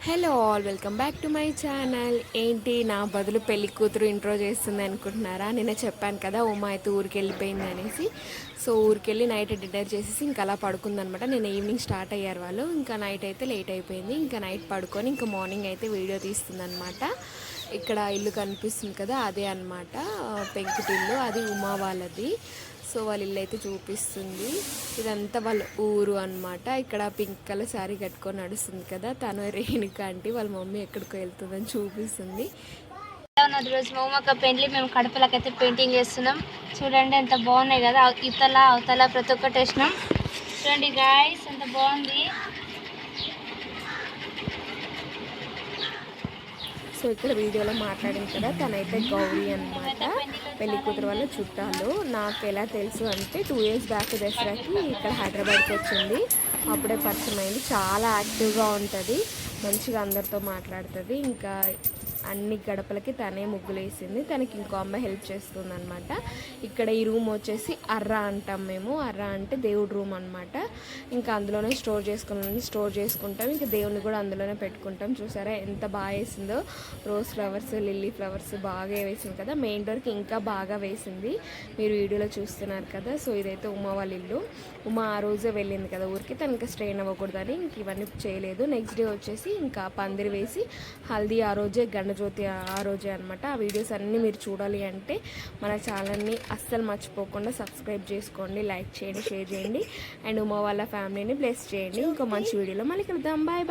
Hello all, welcome back to my channel. ఏంటి నా బదులు పెళ్లి కూతురు ఇంట్రో చేస్తుంది అనుకుంటున్నారా? నిన్న చెప్పాను కదా ఉమా అయితే ఊరికి వెళ్ళిపోయింది అనేసి. సో ఊరికెళ్ళి నైట్ డిన్నర్ చేసేసి ఇంకా అలా పడుకుందనమాట. నేను ఈవినింగ్ స్టార్ట్ అయ్యారు వాళ్ళు, ఇంకా నైట్ అయితే లేట్ అయిపోయింది. ఇంకా నైట్ పడుకొని ఇంకా మార్నింగ్ అయితే వీడియో తీస్తుందనమాట. ఇక్కడ ఇల్లు కనిపిస్తుంది కదా, అదే అనమాట పెంకుటిల్లు, అది ఉమా వాళ్ళది. సో వాళ్ళ ఇల్లు అయితే చూపిస్తుంది. ఇదంతా వాళ్ళ ఊరు అనమాట. ఇక్కడ పింక్ కలర్ శారీ కట్టుకొని నడుస్తుంది కదా, తను రేణుక ఆంటీ వాళ్ళ మమ్మీ ఎక్కడికో వెళ్తుందని చూపిస్తుంది. రోజు మోమక్క పెండ్లి మేము కడపలకైతే పెయింటింగ్ చేస్తున్నాం. చూడండి ఎంత బాగున్నాయి కదా, ఇతల అవతల ప్రతి ఒక్కటి వేసినాం. చూడండి గాయ్స్ ఎంత బాగుంది. సో ఇక్కడ వీడియోలో మాట్లాడింది కదా, తనైతే గౌరీ అనమాట, పెళ్లి కూతురు వాళ్ళ చుట్టాలు. నాకు ఎలా తెలుసు అంటే 2 years బ్యాక్ దసరాకి ఇక్కడ హైదరాబాద్కి వచ్చింది. అప్పుడే పరిచయం అయింది. చాలా యాక్టివ్గా ఉంటుంది, మంచిగా అందరితో మాట్లాడుతుంది. ఇంకా అన్ని గడపలకి తనే ముగ్గులు వేసింది. తనకి ఇంకో అమ్మాయి హెల్ప్ చేస్తుంది అనమాట. ఇక్కడ ఈ రూమ్ వచ్చేసి అర్రా అంటాం మేము. అర్రా అంటే దేవుడు రూమ్ అనమాట. ఇంకా అందులోనే స్టోర్ చేసుకుంటాం. ఇంకా దేవుని కూడా అందులోనే పెట్టుకుంటాం. చూసారా ఎంత బాగా వేసిందో, రోజ్ ఫ్లవర్స్, లిల్లీ ఫ్లవర్స్ బాగా వేసింది కదా. మెయిన్ డోర్కి ఇంకా బాగా వేసింది, మీరు వీడియోలో చూస్తున్నారు కదా. సో ఇదైతే ఉమా వాళ్ళ ఇల్లు. ఉమా ఆ రోజే వెళ్ళింది కదా ఊరికి, తనకి స్ట్రెయిన్ అవ్వకూడదని ఇంక ఇవన్నీ చేయలేదు. నెక్స్ట్ డే వచ్చేసి ఇంకా పందిరి వేసి హల్దీ ఆ రోజే, గండజ్యోతి ఆ రోజే అనమాట. ఆ వీడియోస్ అన్నీ మీరు చూడాలి అంటే మన ఛానల్ని అస్సలు మర్చిపోకుండా సబ్స్క్రైబ్ చేసుకోండి, లైక్ చేయండి, షేర్ చేయండి, అండ్ ఉమా వాళ్ళ ఫ్యామిలీని బ్లెస్ చేయండి. ఇంకో మంచి వీడియోలో మళ్ళీ కలుద్దాం. Bye bye.